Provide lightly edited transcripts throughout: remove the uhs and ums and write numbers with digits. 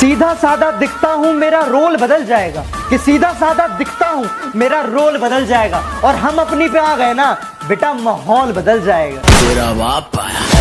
सीधा साधा दिखता हूँ मेरा रोल बदल जाएगा, कि सीधा साधा दिखता हूँ मेरा रोल बदल जाएगा, और हम अपनी पे आ गए ना बेटा माहौल बदल जाएगा। तेरा बाप आया।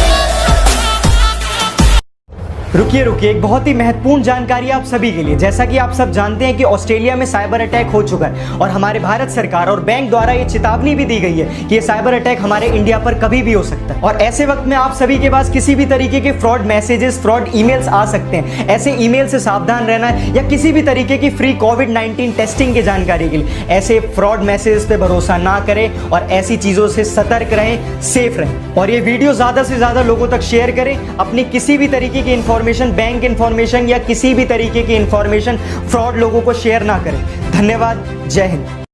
रुकिए एक बहुत ही महत्वपूर्ण जानकारी आप सभी के लिए। जैसा कि आप सब जानते हैं कि ऑस्ट्रेलिया में साइबर अटैक हो चुका है और हमारे भारत सरकार और बैंक द्वारा ये चेतावनी भी दी गई है कि ये साइबर अटैक हमारे इंडिया पर कभी भी हो सकता है। और ऐसे वक्त में आप सभी के पास किसी भी तरीके के फ्रॉड मैसेजेस, फ्रॉड ईमेल्स आ सकते हैं। ऐसे ईमेल से सावधान रहना है, या किसी भी तरीके की फ्री कोविड-19 टेस्टिंग की जानकारी के लिए ऐसे फ्रॉड मैसेजेस पे भरोसा ना करें और ऐसी चीजों से सतर्क रहें, सेफ रहें। और ये वीडियो ज्यादा से ज्यादा लोगों तक शेयर करें। अपनी किसी भी तरीके की इंफॉर्मेशन, बैंक इंफॉर्मेशन या किसी भी तरीके की इंफॉर्मेशन फ्रॉड लोगों को शेयर ना करें। धन्यवाद। जय हिंद।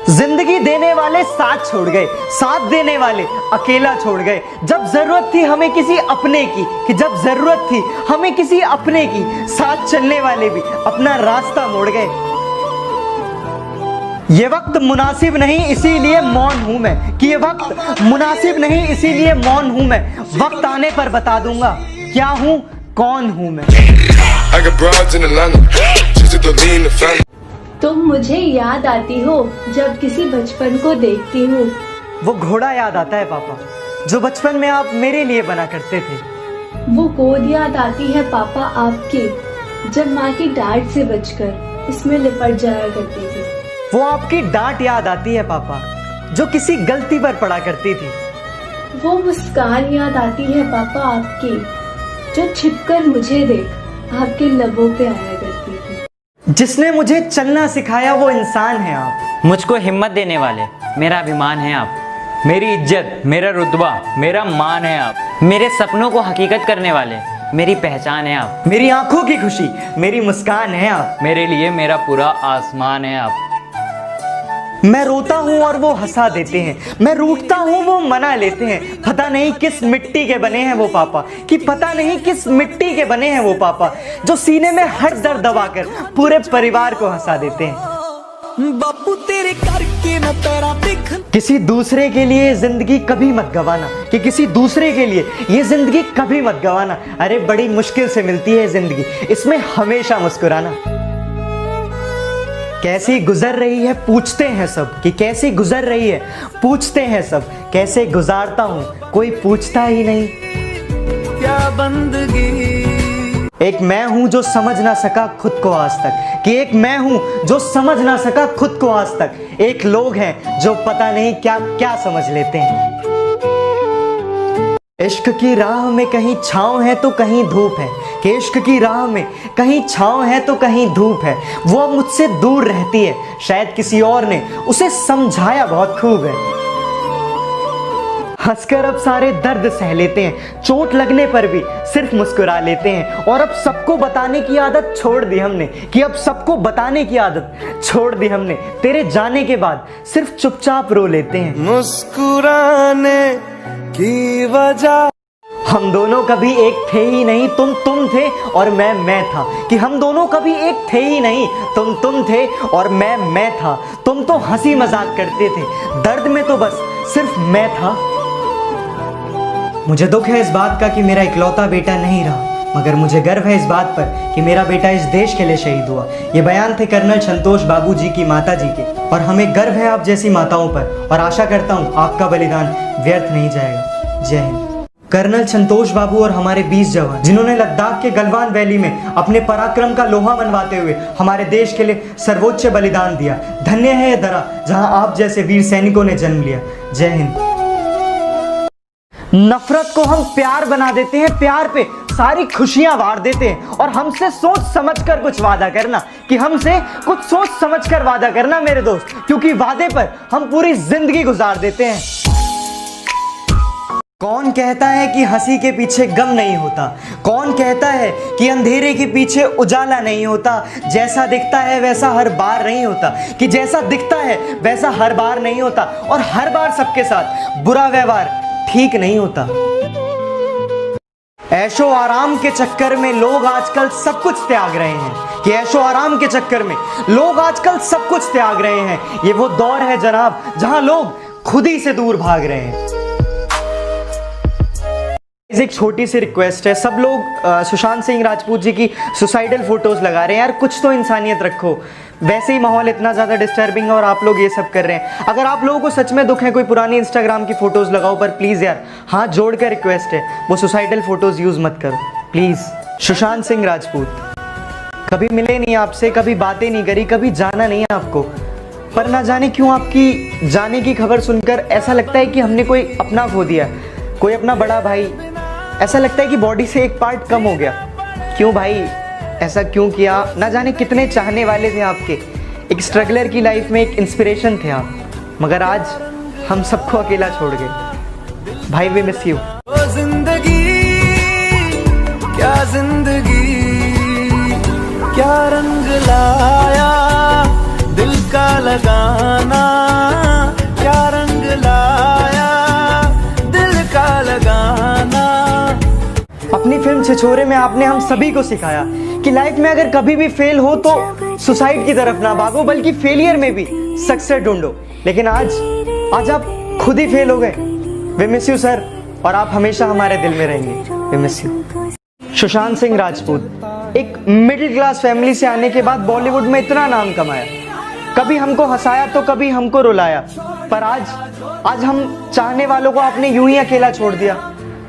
जिंदगी देने वाले साथ छोड़ गए, साथ देने वाले अकेला छोड़ गए। जब जरूरत थी हमें किसी अपने की, कि जब जरूरत थी हमें किसी अपने की, साथ चलने वाले भी अपना रास्ता मोड़ गए। ये वक्त मुनासिब नहीं इसीलिए मौन हूं मैं, कि ये वक्त मुनासिब नहीं इसीलिए मौन हूं मैं। वक्त आने पर बता दूंगा क्या हूं, कौन हूं मैं। तुम मुझे याद आती हो जब किसी बचपन को देखती हूँ। वो घोड़ा याद आता है पापा, जो बचपन में आप मेरे लिए बना करते थे। वो गोद याद आती है पापा आपकी, जब माँ की डांट से बचकर इसमें लिपट जाया करती थी। वो आपकी डांट याद आती है पापा, जो किसी गलती पर पड़ा करती थी। वो मुस्कान याद आती है पापा आपकी, जो छिपकर मुझे देख आपके लबों पे आया करती थी। जिसने मुझे चलना सिखाया वो इंसान है आप। मुझको हिम्मत देने वाले मेरा अभिमान है आप। मेरी इज्जत, मेरा रुतबा, मेरा मान है आप। मेरे सपनों को हकीकत करने वाले मेरी पहचान है आप। मेरी आंखों की खुशी, मेरी मुस्कान है आप। मेरे लिए मेरा पूरा आसमान है आप। मैं रोता हूँ और वो हंसा देते हैं, मैं रूठता हूँ वो मना लेते हैं। पता नहीं किस मिट्टी के बने हैं वो पापा, कि पता नहीं किस मिट्टी के बने हैं वो पापा, जो सीने में हर दर्द दबाकर पूरे परिवार को हंसा देते हैं। बापू तेरे करके न तेरा दिख। किसी दूसरे के लिए जिंदगी कभी मत गवाना, कि किसी दूसरे के लिए ये जिंदगी कभी मत गवाना। अरे बड़ी मुश्किल से मिलती है जिंदगी, इसमें हमेशा मुस्कुराना। कैसी गुजर रही है पूछते हैं सब, कि कैसी गुजर रही है पूछते हैं सब। कैसे गुजारता हूँ कोई पूछता ही नहीं। क्या बंदगी। एक मैं हूं जो समझ ना सका खुद को आज तक, कि एक मैं हूं जो समझ ना सका खुद को आज तक। एक लोग हैं जो पता नहीं क्या क्या समझ लेते हैं। इश्क की राह में कहीं छाँव है तो कहीं धूप है, कि इश्क की राह में कहीं छाँव है तो कहीं धूप है। वो अब मुझसे दूर रहती है, शायद किसी और ने उसे समझाया बहुत खूब है। हंसकर अब सारे दर्द सह लेते हैं, चोट लगने पर भी सिर्फ मुस्कुरा लेते हैं। और अब सबको बताने की आदत छोड़ दी हमने, कि अब सबको बताने की आदत छोड़ दी हमने। तेरे जाने के बाद सिर्फ चुपचाप रो लेते हैं। मुस्कुराने की वजह। हम दोनों कभी एक थे ही नहीं, तुम थे और मैं था, कि हम दोनों कभी एक थे ही नहीं, तुम थे और मैं था। तुम तो हंसी मजाक करते थे, दर्द में तो बस सिर्फ मैं था। मुझे दुख है इस बात का कि मेरा इकलौता बेटा नहीं रहा, मगर मुझे गर्व है इस बात पर कि मेरा बेटा इस देश के लिए शहीद हुआ। ये बयान थे कर्नल संतोष बाबू जी की माता जी के, और हमें गर्व है आप जैसी माताओं पर, और आशा करता हूँ आपका बलिदान व्यर्थ नहीं जाएगा। जय हिंद। कर्नल संतोष बाबू और हमारे 20 जवान, जिन्होंने लद्दाख के गलवान वैली में अपने पराक्रम का लोहा मनवाते हुए हमारे देश के लिए सर्वोच्च बलिदान दिया। धन्य है यह धरा जहां आप जैसे वीर सैनिकों ने जन्म लिया। जय हिंद। नफरत को हम प्यार बना देते हैं, प्यार पे सारी खुशियां वार देते हैं। और हमसे सोच समझकर कुछ वादा करना, कि हमसे कुछ सोच समझकर वादा करना मेरे दोस्त, क्योंकि वादे पर हम पूरी जिंदगी गुजार देते हैं। कौन कहता है कि हंसी के पीछे गम नहीं होता? कौन कहता है कि अंधेरे के पीछे उजाला नहीं होता? जैसा दिखता है वैसा हर बार नहीं होता, कि जैसा दिखता है वैसा हर बार नहीं होता। और हर बार सबके साथ बुरा व्यवहार ठीक नहीं होता। ऐशो आराम के चक्कर में लोग आजकल सब कुछ त्याग रहे हैं, कि ऐशो आराम के चक्कर में लोग आजकल सब कुछ त्याग रहे हैं। ये वो दौर है जनाब जहां लोग खुद ही से दूर भाग रहे हैं। एक छोटी सी रिक्वेस्ट है, सब लोग सुशांत सिंह राजपूत जी की सुसाइडल फोटोज लगा रहे हैं यार, कुछ तो इंसानियत रखो। वैसे ही माहौल इतना ज़्यादा डिस्टर्बिंग है और आप लोग ये सब कर रहे हैं। अगर आप लोगों को सच में दुख है, कोई पुरानी इंस्टाग्राम की फ़ोटोज़ लगाओ, पर प्लीज़ यार हाथ जोड़ कर रिक्वेस्ट है, वो सुसाइडल फ़ोटोज़ यूज़ मत करो प्लीज़। सुशांत सिंह राजपूत कभी मिले नहीं आपसे, कभी बातें नहीं करी, कभी जाना नहीं है आपको, पर ना जाने क्यों आपकी जाने की खबर सुनकर ऐसा लगता है कि हमने कोई अपना खो दिया, कोई अपना बड़ा भाई। ऐसा लगता है कि बॉडी से एक पार्ट कम हो गया। क्यों भाई, ऐसा क्यों किया? ना जाने कितने चाहने वाले थे आपके, एक स्ट्रगलर की लाइफ में एक इंस्पिरेशन थे आप, मगर आज हम सबको अकेला छोड़ गए। भाई वी मिस यू। जिंदगी क्या जिंदगी, क्या रंग लाया दिल का लगाना, क्या रंग लाया दिल का लगाना। अपनी फिल्म छिछोरे में आपने हम सभी को सिखाया कि लाइफ में अगर कभी भी फेल हो तो सुसाइड की तरफ ना भागो, बल्कि फेलियर में भी सक्सेस ढूंढो। लेकिन आज आप खुद ही फेल हो गए। वी मिस यू सर, और आप हमेशा हमारे दिल में रहेंगे। We miss you. Sushant Singh Rajput एक मिडिल क्लास फैमिली से आने के बाद बॉलीवुड में इतना नाम कमाया, कभी हमको हंसाया तो कभी हमको रुलाया, पर आज हम चाहने वालों को आपने यूं ही अकेला छोड़ दिया।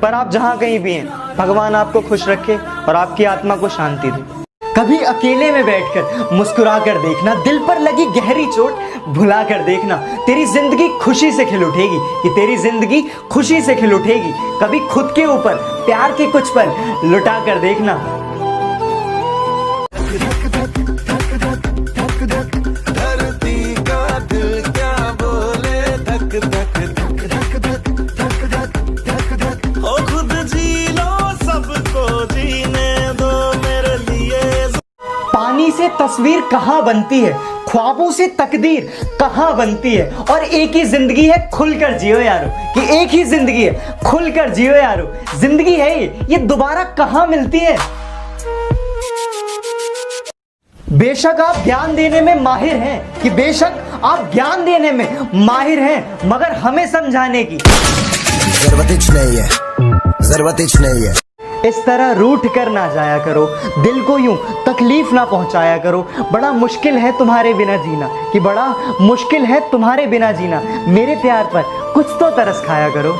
पर आप जहां कहीं भी हैं, भगवान आपको खुश रखे और आपकी आत्मा को शांति दे। कभी अकेले में बैठकर मुस्कुरा कर देखना, दिल पर लगी गहरी चोट भुला कर देखना, तेरी जिंदगी खुशी से खिल उठेगी, कि तेरी जिंदगी खुशी से खिल उठेगी। कभी खुद के ऊपर प्यार के कुछ पल लुटा कर देखना। धरती का दिल क्या बोले, धक धक धक धक धक धक धक धक। ओ खुद जी लो, सबको जीने दो मेरे लिए। पानी से तस्वीर कहाँ बनती है, ख्वाबों से तकदीर कहाँ बनती है, और एक ही जिंदगी है खुलकर जियो यारो, कि एक ही जिंदगी है खुलकर जियो यारो। जिंदगी है ये दोबारा कहाँ मिलती है। बेशक आप ज्ञान देने में माहिर हैं, कि बेशक आप ज्ञान देने में माहिर हैं, मगर हमें समझाने की जरूरत नहीं है, जरूरत नहीं है। इस तरह रूठ कर ना जाया करो, दिल को यूं तकलीफ ना पहुंचाया करो। बड़ा मुश्किल है तुम्हारे बिना जीना, कि बड़ा मुश्किल है तुम्हारे बिना जीना। मेरे प्यार पर कुछ तो तरस खाया करो।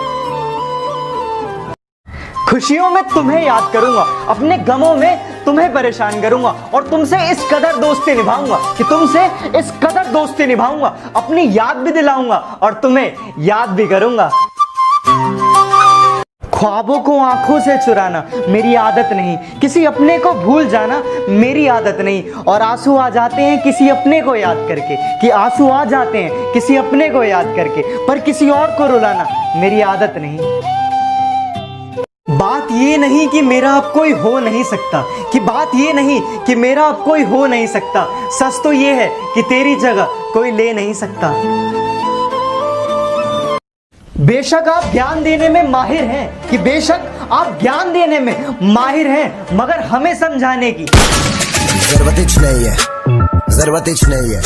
खुशियों में तुम्हें याद करूंगा, अपने गमों में तुम्हें परेशान करूंगा, और तुमसे इस कदर दोस्ती निभाऊंगा, कि तुमसे इस कदर दोस्ती निभाऊंगा, अपनी याद भी दिलाऊंगा और तुम्हें याद भी करूंगा। ख्वाबों को आंखों से चुराना मेरी आदत नहीं, किसी अपने को भूल जाना मेरी आदत नहीं। और आंसू आ जाते हैं किसी अपने को याद करके, कि आंसू आ जाते हैं किसी अपने को याद करके, पर किसी और को रुलाना मेरी आदत नहीं। बात ये नहीं कि मेरा अब कोई हो नहीं सकता, कि बात ये नहीं कि मेरा अब कोई हो नहीं सकता। सच तो ये है कि तेरी जगह कोई ले नहीं सकता। बेशक आप ज्ञान देने में माहिर हैं, कि बेशक आप ज्ञान देने में माहिर हैं, मगर हमें समझाने की जरूरत नहीं है, जरूरत नहीं है।